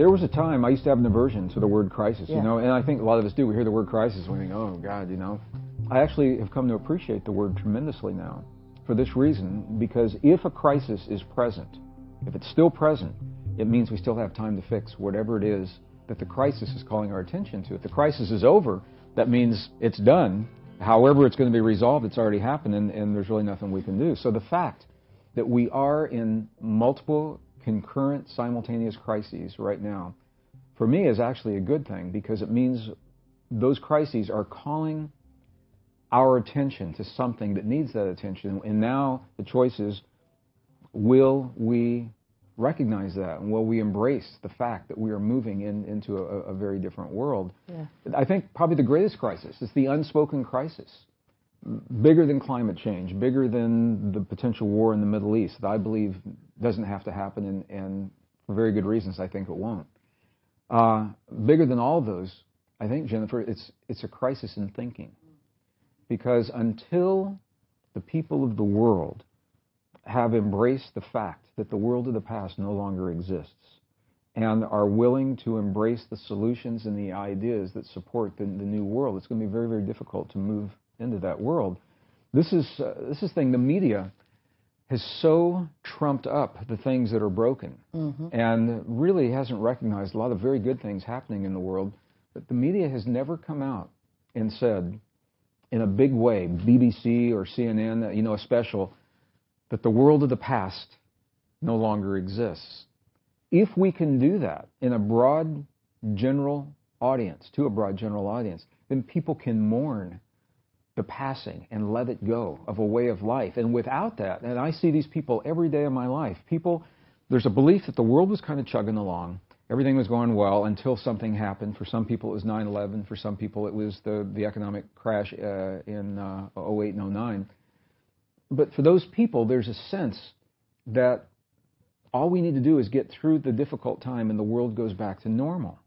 There was a time I used to have an aversion to the word crisis, Yeah. you know, and I think a lot of us do. We hear the word crisis and we think, oh, God, you know. I actually have come to appreciate the word tremendously now for this reason, because if a crisis is present, if it's still present, it means we still have time to fix whatever it is that the crisis is calling our attention to. If the crisis is over, that means it's done. However it's going to be resolved, it's already happened, and there's really nothing we can do. So the fact that we are in multiple concurrent simultaneous crises right now, for me, is actually a good thing, because it means those crises are calling our attention to something that needs that attention. And now the choice is, will we recognize that, and will we embrace the fact that we are moving into a very different world? Yeah. I think probably the greatest crisis is the unspoken crisis, bigger than climate change, bigger than the potential war in the Middle East, that I believe doesn't have to happen, and for very good reasons I think it won't. Bigger than all of those, I think, Jennifer, it's a crisis in thinking. Because until the people of the world have embraced the fact that the world of the past no longer exists, and are willing to embrace the solutions and the ideas that support the new world, it's going to be very, very difficult to move into that world. This is thing, the media has so trumped up the things that are broken, and really hasn't recognized a lot of very good things happening in the world, but the media has never come out and said, in a big way, BBC or CNN, you know, a special, that the world of the past no longer exists. If we can do that in a broad general audience, to a broad general audience, then people can mourn the passing and let it go of a way of life. And without that, and I see these people every day of my life, there's a belief that the world was kind of chugging along. Everything was going well until something happened. For some people it was 9/11. For some people it was the economic crash in 08 and 09. But for those people, there's a sense that all we need to do is get through the difficult time and the world goes back to normal.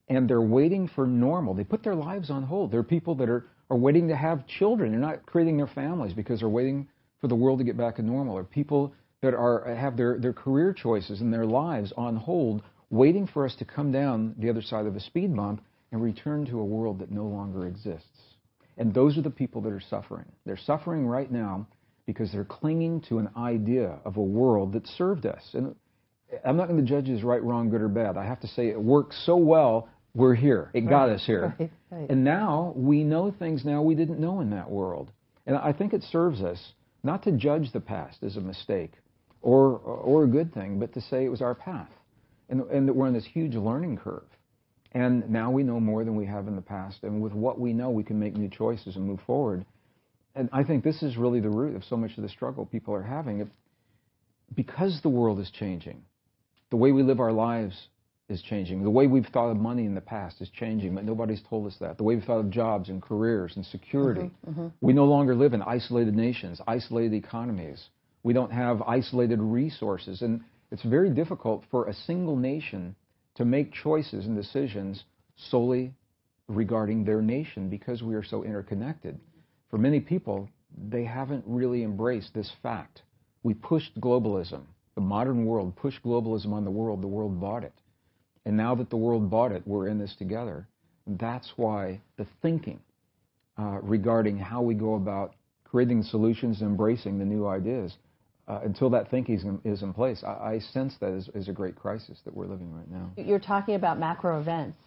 And they're waiting for normal. They put their lives on hold. There are people that are waiting to have children. They're not creating their families because they're waiting for the world to get back to normal. Or people that have their career choices and their lives on hold, waiting for us to come down the other side of a speed bump and return to a world that no longer exists. And those are the people that are suffering. They're suffering right now because they're clinging to an idea of a world that served us. And I'm not going to judge it as right, wrong, good, or bad. I have to say it worked so well, we're here. It got us here. Right. And now we know things now we didn't know in that world. And I think it serves us not to judge the past as a mistake or a good thing, but to say it was our path. And that we're on this huge learning curve. And now we know more than we have in the past. And with what we know, we can make new choices and move forward. And I think this is really the root of so much of the struggle people are having. Because the world is changing, the way we live our lives is changing. The way we've thought of money in the past is changing, but nobody's told us that. The way we've thought of jobs and careers and security. We no longer live in isolated nations, isolated economies. We don't have isolated resources. And it's very difficult for a single nation to make choices and decisions solely regarding their nation because we are so interconnected. For many people, they haven't really embraced this fact. We pushed globalism. The modern world pushed globalism on the world bought it. And now that the world bought it, we're in this together. That's why the thinking regarding how we go about creating solutions and embracing the new ideas, until that thinking is in place, I sense that is a great crisis that we're living right now. You're talking about macro events,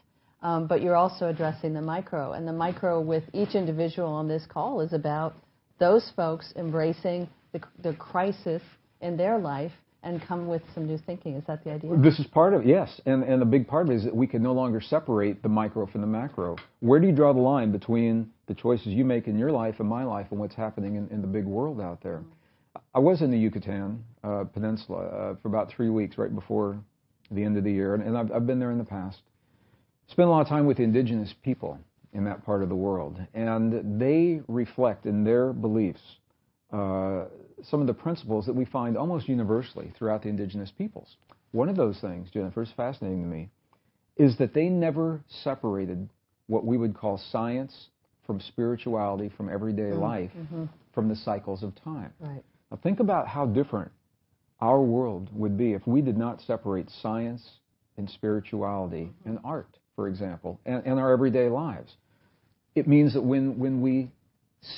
but you're also addressing the micro. And the micro with each individual on this call is about those folks embracing the crisis in their life and come with some new thinking. Is that the idea? This is part of it, yes. And a big part of it is that we can no longer separate the micro from the macro. Where do you draw the line between the choices you make in your life and my life and what's happening in the big world out there? I was in the Yucatan Peninsula for about 3 weeks right before the end of the year, and I've been there in the past. Spent a lot of time with the indigenous people in that part of the world, and they reflect in their beliefs some of the principles that we find almost universally throughout the indigenous peoples. One of those things, Jennifer, is fascinating to me, is that they never separated what we would call science from spirituality, from everyday life, from the cycles of time. Right. Now think about how different our world would be if we did not separate science and spirituality and art, for example, and our everyday lives. It means that when we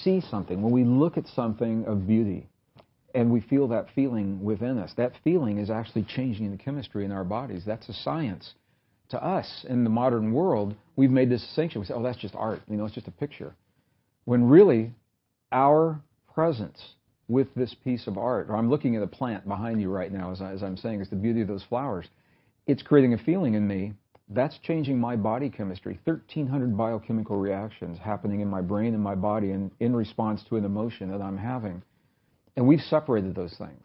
see something, when we look at something of beauty, and we feel that feeling within us, that feeling is actually changing the chemistry in our bodies. That's a science. To us, in the modern world, we've made this distinction. We say, oh, that's just art. You know, it's just a picture. When really, our presence with this piece of art, or I'm looking at a plant behind you right now as I'm saying, it's the beauty of those flowers. It's creating a feeling in me. That's changing my body chemistry. 1,300 biochemical reactions happening in my brain and my body in response to an emotion that I'm having. And we've separated those things.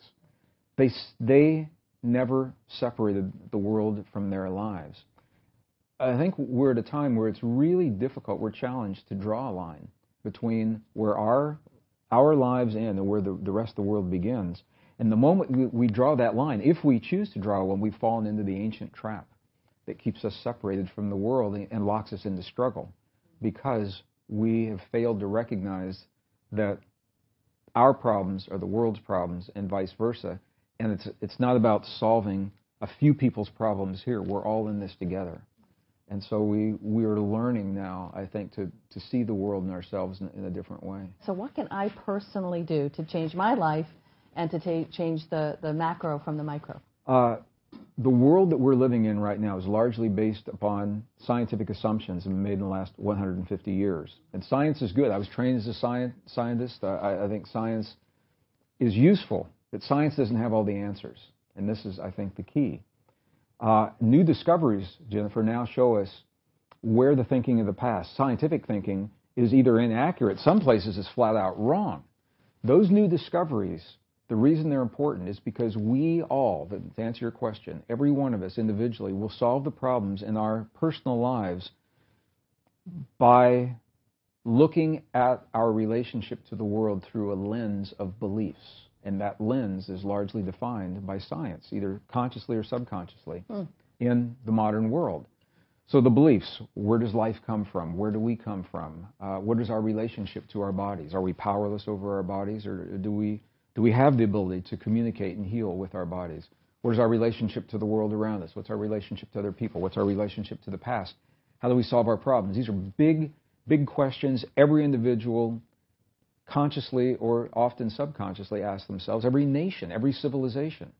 They never separated the world from their lives. I think we're at a time where it's really difficult, we're challenged to draw a line between where our lives end and where the rest of the world begins. And the moment we draw that line, if we choose to draw one, we've fallen into the ancient trap that keeps us separated from the world and locks us into struggle, because we have failed to recognize that our problems are the world's problems and vice versa. And it's not about solving a few people's problems here. We're all in this together. And so we are learning now, I think, to see the world and ourselves in a different way. So what can I personally do to change my life and to change the macro from the micro? The world that we're living in right now is largely based upon scientific assumptions made in the last 150 years. And science is good. I was trained as a scientist. I think science is useful, but science doesn't have all the answers. And this is, I think, the key. New discoveries, Jennifer, now show us where the thinking of the past, scientific thinking, is either inaccurate. Some places it's flat out wrong. Those new discoveries, the reason they're important is because we all, to answer your question, every one of us individually will solve the problems in our personal lives by looking at our relationship to the world through a lens of beliefs. And that lens is largely defined by science, either consciously or subconsciously, in the modern world. So the beliefs, where does life come from? Where do we come from? What is our relationship to our bodies? Are we powerless over our bodies, or do we have the ability to communicate and heal with our bodies? What is our relationship to the world around us? What's our relationship to other people? What's our relationship to the past? How do we solve our problems? These are big, big questions every individual consciously or often subconsciously ask themselves, every nation, every civilization.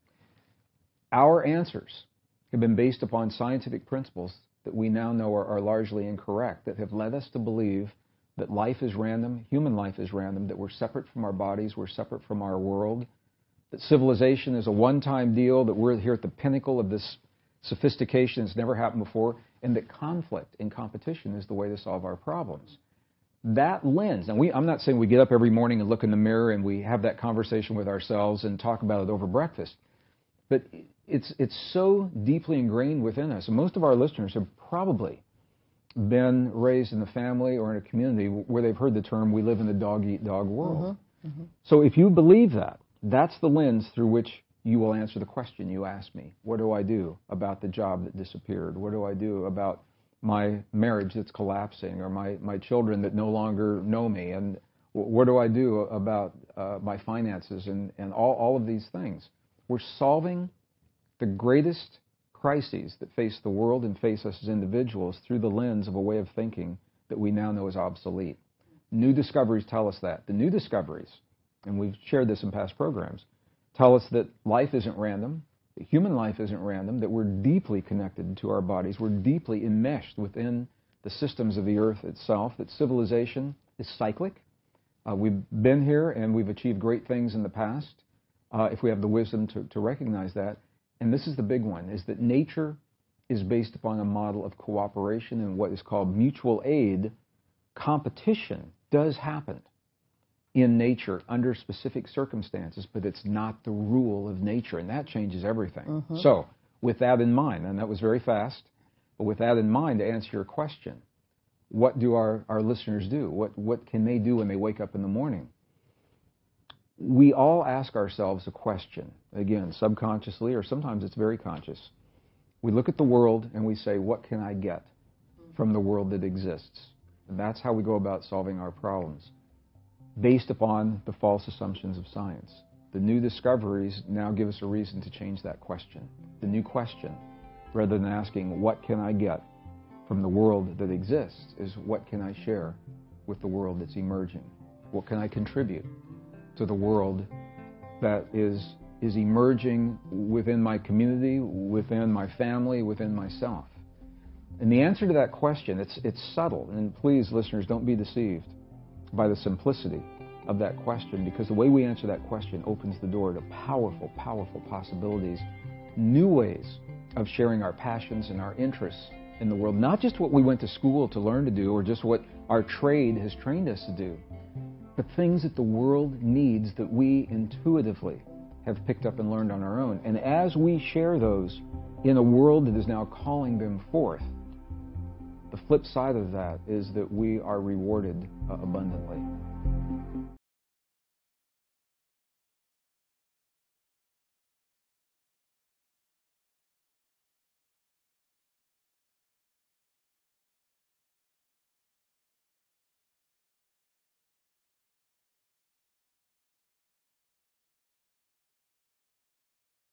Our answers have been based upon scientific principles that we now know are largely incorrect, that have led us to believe that life is random, human life is random, that we're separate from our bodies, we're separate from our world, that civilization is a one-time deal, that we're here at the pinnacle of this sophistication that's never happened before, and that conflict and competition is the way to solve our problems. That lens, and I'm not saying we get up every morning and look in the mirror and we have that conversation with ourselves and talk about it over breakfast, but it's so deeply ingrained within us. And most of our listeners have probably been raised in a family or in a community where they've heard the term, we live in a dog-eat-dog world. So if you believe that, that's the lens through which you will answer the question you asked me. What do I do about the job that disappeared? What do I do about my marriage that's collapsing, or my children that no longer know me? And what do I do about my finances and all of these things? We're solving the greatest crises that face the world and face us as individuals through the lens of a way of thinking that we now know is obsolete. New discoveries tell us that. The new discoveries, and we've shared this in past programs, tell us that life isn't random, that human life isn't random, that we're deeply connected to our bodies, we're deeply enmeshed within the systems of the earth itself, that civilization is cyclic. We've been here and we've achieved great things in the past, if we have the wisdom to recognize that. And this is the big one, is that nature is based upon a model of cooperation and what is called mutual aid. Competition does happen in nature under specific circumstances, but it's not the rule of nature, and that changes everything. So, with that in mind, and that was very fast, but with that in mind, to answer your question, what do our listeners do? What can they do when they wake up in the morning? We all ask ourselves a question, again, subconsciously, or sometimes it's very conscious. We look at the world and we say, what can I get from the world that exists? And that's how we go about solving our problems, based upon the false assumptions of science. The new discoveries now give us a reason to change that question. The new question rather than asking, what can I get from the world that exists, is what can I share with the world that's emerging? What can I contribute to the world that is emerging within my community, within my family, within myself? And the answer to that question, it's subtle, and please, listeners, don't be deceived by the simplicity of that question, because the way we answer that question opens the door to powerful, powerful possibilities, new ways of sharing our passions and our interests in the world, not just what we went to school to learn to do or just what our trade has trained us to do, but things that the world needs that we intuitively have picked up and learned on our own. And as we share those in a world that is now calling them forth, the flip side of that is that we are rewarded abundantly.